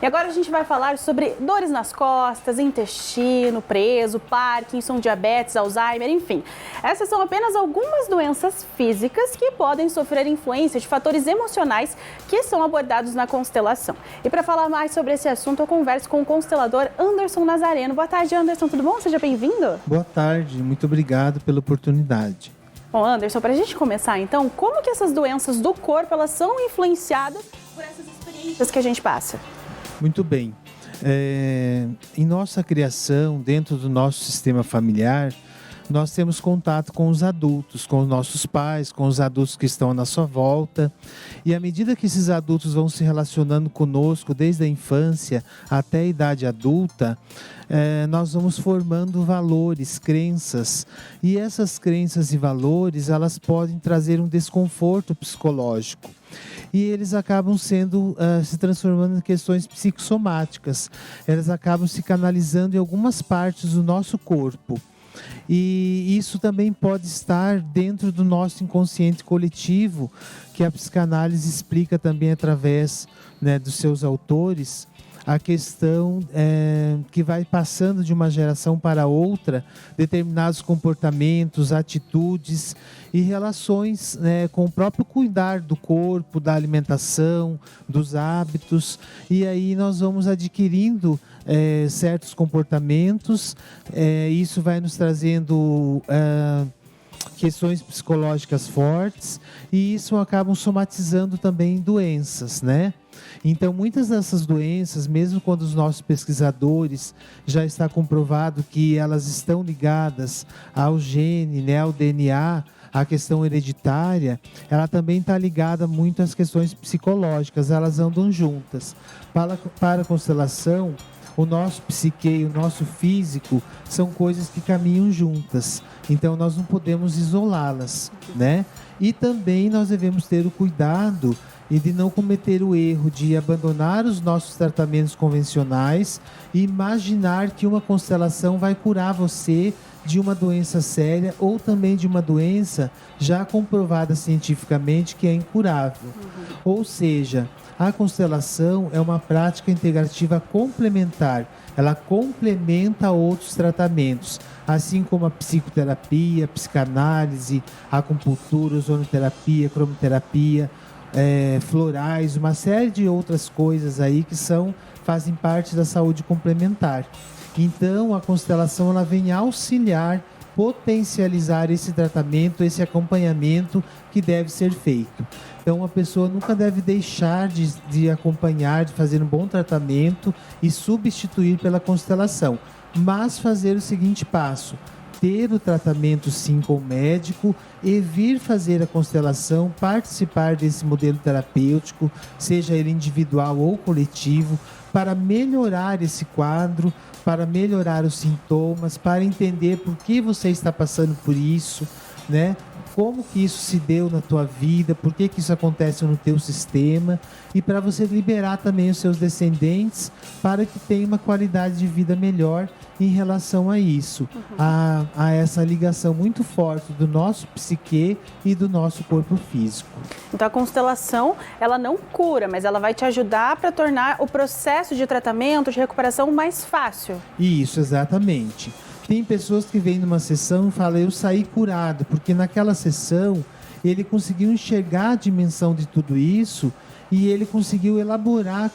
E agora a gente vai falar sobre dores nas costas, intestino preso, Parkinson, diabetes, Alzheimer, enfim. Essas são apenas algumas doenças físicas que podem sofrer influência de fatores emocionais que são abordados na constelação. E para falar mais sobre esse assunto, eu converso com o constelador Anderson Nazareno. Boa tarde, Anderson, tudo bom? Seja bem-vindo. Boa tarde, muito obrigado pela oportunidade. Bom, Anderson, para a gente começar então, como que essas doenças do corpo elas são influenciadas por essas experiências que a gente passa? Muito bem. Em nossa criação, dentro do nosso sistema familiar, nós temos contato com os adultos, com os nossos pais, com os adultos que estão à nossa volta. E à medida que esses adultos vão se relacionando conosco, desde a infância até a idade adulta, nós vamos formando valores, crenças. E essas crenças e valores, elas podem trazer um desconforto psicológico. E eles acabam se transformando em questões psicossomáticas. Elas acabam se canalizando em algumas partes do nosso corpo. E isso também pode estar dentro do nosso inconsciente coletivo, que a psicanálise explica também através, dos seus autores, a questão que vai passando de uma geração para outra, determinados comportamentos, atitudes e relações com o próprio cuidar do corpo, da alimentação, dos hábitos. E aí nós vamos adquirindo certos comportamentos, isso vai nos trazendo questões psicológicas fortes e isso acabam somatizando também doenças, Então, muitas dessas doenças, mesmo quando os nossos pesquisadores já está comprovado que elas estão ligadas ao gene, ao DNA, à questão hereditária, ela também está ligada muito às questões psicológicas, elas andam juntas. Para a constelação, o nosso psique e o nosso físico são coisas que caminham juntas. Então, nós não podemos isolá-las, E também nós devemos ter o cuidado e de não cometer o erro de abandonar os nossos tratamentos convencionais e imaginar que uma constelação vai curar você de uma doença séria ou também de uma doença já comprovada cientificamente que é incurável. Ou seja, a constelação é uma prática integrativa complementar. Ela complementa outros tratamentos, assim como a psicoterapia, a psicanálise, a acupuntura, ozonoterapia, cromoterapia, florais, uma série de outras coisas aí que fazem parte da saúde complementar. Então, a constelação ela vem auxiliar, potencializar esse tratamento, esse acompanhamento que deve ser feito. Então, a pessoa nunca deve deixar de acompanhar, de fazer um bom tratamento e substituir pela constelação, mas fazer o seguinte passo: ter o tratamento sim com o médico e vir fazer a constelação, participar desse modelo terapêutico, seja ele individual ou coletivo, para melhorar esse quadro, para melhorar os sintomas, para entender por que você está passando por isso, Como que isso se deu na tua vida, por que isso acontece no teu sistema e para você liberar também os seus descendentes para que tenham uma qualidade de vida melhor em relação a isso, a essa ligação muito forte do nosso psique e do nosso corpo físico. Então a constelação, ela não cura, mas ela vai te ajudar para tornar o processo de tratamento, de recuperação mais fácil. Isso, exatamente. Tem pessoas que vêm numa sessão e falam: eu saí curado, porque naquela sessão ele conseguiu enxergar a dimensão de tudo isso e ele conseguiu elaborar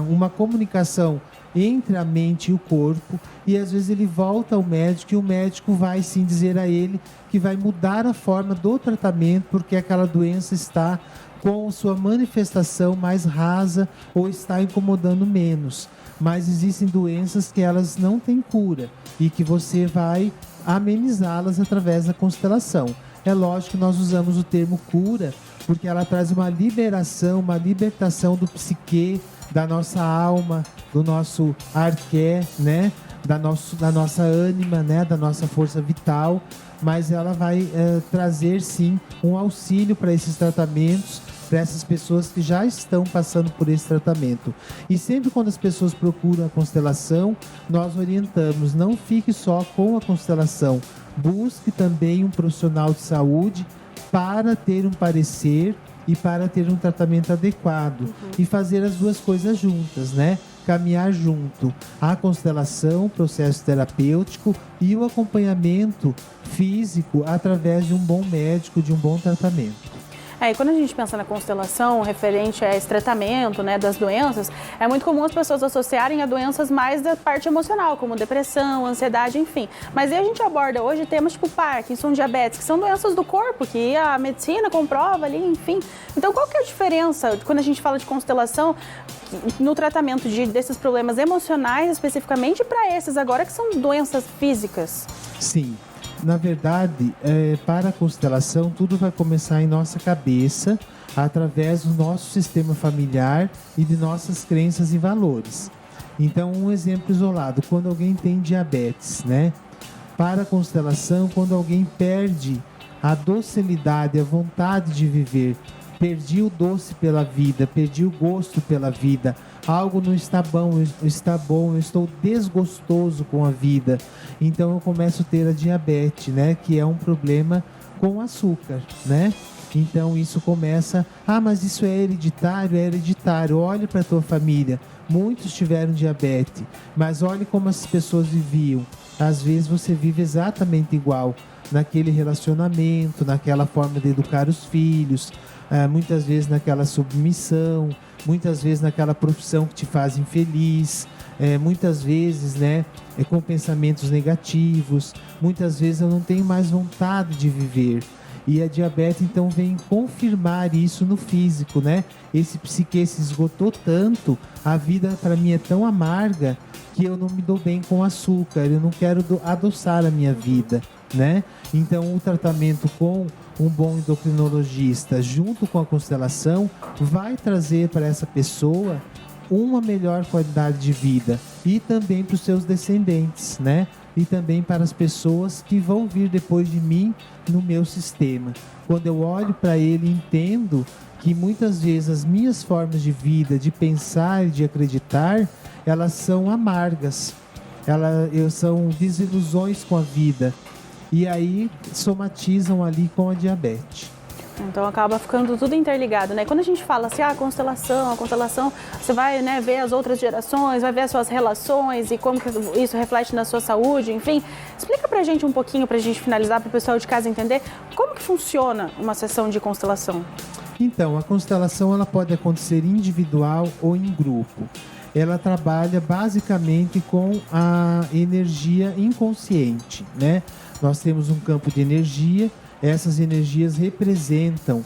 uma comunicação entre a mente e o corpo, e às vezes ele volta ao médico e o médico vai sim dizer a ele que vai mudar a forma do tratamento porque aquela doença está com sua manifestação mais rasa ou está incomodando menos. Mas existem doenças que elas não têm cura e que você vai amenizá-las através da constelação. É lógico que nós usamos o termo cura porque ela traz uma liberação, uma libertação do psique, da nossa alma, do nosso arqué, da nossa ânima, da nossa força vital, mas ela vai trazer sim um auxílio para esses tratamentos, para essas pessoas que já estão passando por esse tratamento. E sempre quando as pessoas procuram a constelação, nós orientamos: não fique só com a constelação, busque também um profissional de saúde para ter um parecer e para ter um tratamento adequado e fazer as duas coisas juntas, né? Caminhar junto a constelação, processo terapêutico e o acompanhamento físico através de um bom médico, de um bom tratamento. E quando a gente pensa na constelação referente a esse tratamento, né, das doenças, é muito comum as pessoas associarem a doenças mais da parte emocional, como depressão, ansiedade, enfim. Mas aí a gente aborda hoje temas tipo Parkinson, diabetes, que são doenças do corpo, que a medicina comprova ali, enfim. Então qual que é a diferença quando a gente fala de constelação no tratamento desses problemas emocionais especificamente para esses agora que são doenças físicas? Sim. Na verdade, para a constelação, tudo vai começar em nossa cabeça, através do nosso sistema familiar e de nossas crenças e valores. Então, um exemplo isolado, quando alguém tem diabetes, né? Para a constelação, quando alguém perde a docilidade, a vontade de viver, perdi o doce pela vida, perdi o gosto pela vida, algo não está bom, eu estou desgostoso com a vida. Então eu começo a ter a diabetes, né? Que é um problema com açúcar, né? Então isso começa, mas isso é hereditário, olhe para a tua família, muitos tiveram diabetes, mas olhe como as pessoas viviam. Às vezes você vive exatamente igual, naquele relacionamento, naquela forma de educar os filhos, muitas vezes naquela submissão, muitas vezes naquela profissão que te faz infeliz, muitas vezes, né, com pensamentos negativos, muitas vezes eu não tenho mais vontade de viver. E a diabetes então vem confirmar isso no físico, né? Esse psique se esgotou tanto, a vida para mim é tão amarga que eu não me dou bem com açúcar, eu não quero adoçar a minha vida, né? Então o tratamento com um bom endocrinologista junto com a constelação vai trazer para essa pessoa uma melhor qualidade de vida e também para os seus descendentes, né? E também para as pessoas que vão vir depois de mim no meu sistema. Quando eu olho para ele, entendo que muitas vezes as minhas formas de vida, de pensar e de acreditar, elas são amargas, são desilusões com a vida. E aí somatizam ali com a diabetes. Então acaba ficando tudo interligado, né? Quando a gente fala assim, a constelação, você vai, né, ver as outras gerações, vai ver as suas relações e como que isso reflete na sua saúde, enfim. Explica pra gente um pouquinho, pra gente finalizar, pro pessoal de casa entender, como que funciona uma sessão de constelação? Então, a constelação ela pode acontecer individual ou em grupo. Ela trabalha basicamente com a energia inconsciente, né? Nós temos um campo de energia, essas energias representam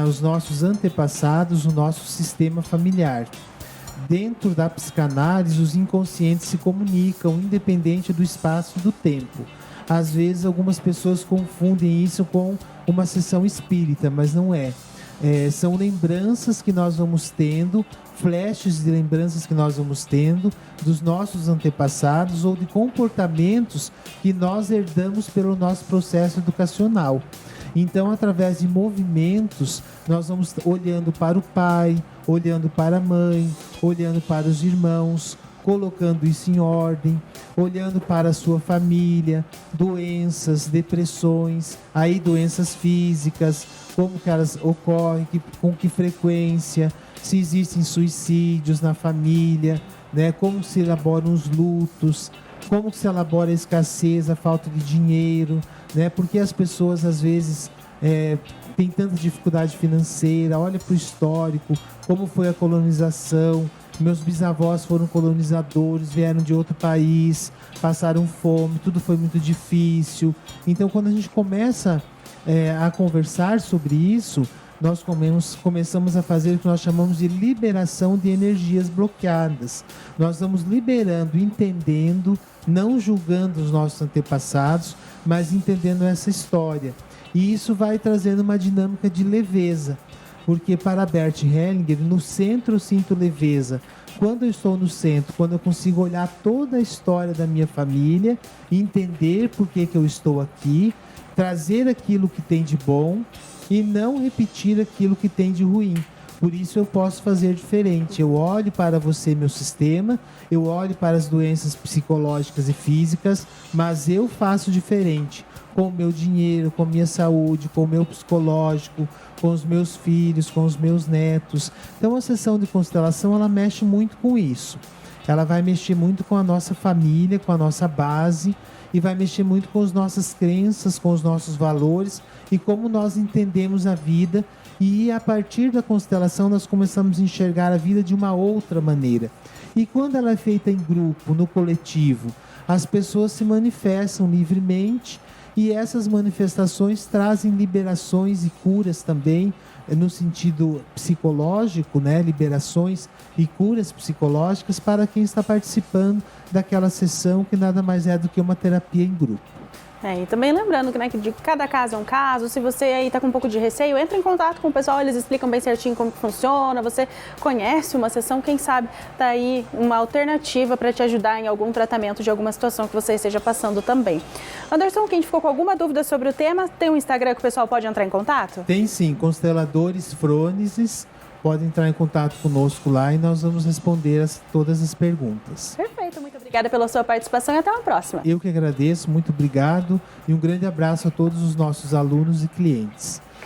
os nossos antepassados, o nosso sistema familiar. Dentro da psicanálise, os inconscientes se comunicam, independente do espaço e do tempo. Às vezes, algumas pessoas confundem isso com uma sessão espírita, mas não é. São lembranças que nós vamos tendo, flashes de lembranças que nós vamos tendo dos nossos antepassados ou de comportamentos que nós herdamos pelo nosso processo educacional. Então, através de movimentos, nós vamos olhando para o pai, olhando para a mãe, olhando para os irmãos, colocando isso em ordem, olhando para a sua família, doenças, depressões, aí doenças físicas, como que elas ocorrem, com que frequência, se existem suicídios na família, né? Como se elaboram os lutos, como se elabora a escassez, a falta de dinheiro, né? Porque as pessoas às vezes têm tanta dificuldade financeira, olha para o histórico, como foi a colonização. Meus bisavós foram colonizadores, vieram de outro país, passaram fome, tudo foi muito difícil. Então, quando a gente começa a conversar sobre isso, nós começamos a fazer o que nós chamamos de liberação de energias bloqueadas. Nós vamos liberando, entendendo, não julgando os nossos antepassados, mas entendendo essa história. E isso vai trazendo uma dinâmica de leveza. Porque para Bert Hellinger, no centro eu sinto leveza. Quando eu estou no centro, quando eu consigo olhar toda a história da minha família, entender por que eu estou aqui, trazer aquilo que tem de bom e não repetir aquilo que tem de ruim. Por isso eu posso fazer diferente. Eu olho para você, meu sistema, eu olho para as doenças psicológicas e físicas, mas eu faço diferente. Com o meu dinheiro, com a minha saúde, com o meu psicológico, com os meus filhos, com os meus netos. Então a sessão de constelação, ela mexe muito com isso. Ela vai mexer muito com a nossa família, com a nossa base, e vai mexer muito com as nossas crenças, com os nossos valores e como nós entendemos a vida. E a partir da constelação nós começamos a enxergar a vida de uma outra maneira. E quando ela é feita em grupo, no coletivo, as pessoas se manifestam livremente e essas manifestações trazem liberações e curas também, no sentido psicológico, né? Liberações e curas psicológicas para quem está participando daquela sessão, que nada mais é do que uma terapia em grupo. E também lembrando que, né, que de cada caso é um caso. Se você aí está com um pouco de receio, entre em contato com o pessoal, eles explicam bem certinho como que funciona. Você conhece uma sessão, quem sabe tá aí uma alternativa para te ajudar em algum tratamento de alguma situação que você esteja passando também. Anderson, quem ficou com alguma dúvida sobre o tema, tem um Instagram que o pessoal pode entrar em contato? Tem sim, Consteladores Frônesis. Pode entrar em contato conosco lá e nós vamos responder todas as perguntas. Perfeito, muito obrigada pela sua participação e até uma próxima. Eu que agradeço, muito obrigado e um grande abraço a todos os nossos alunos e clientes.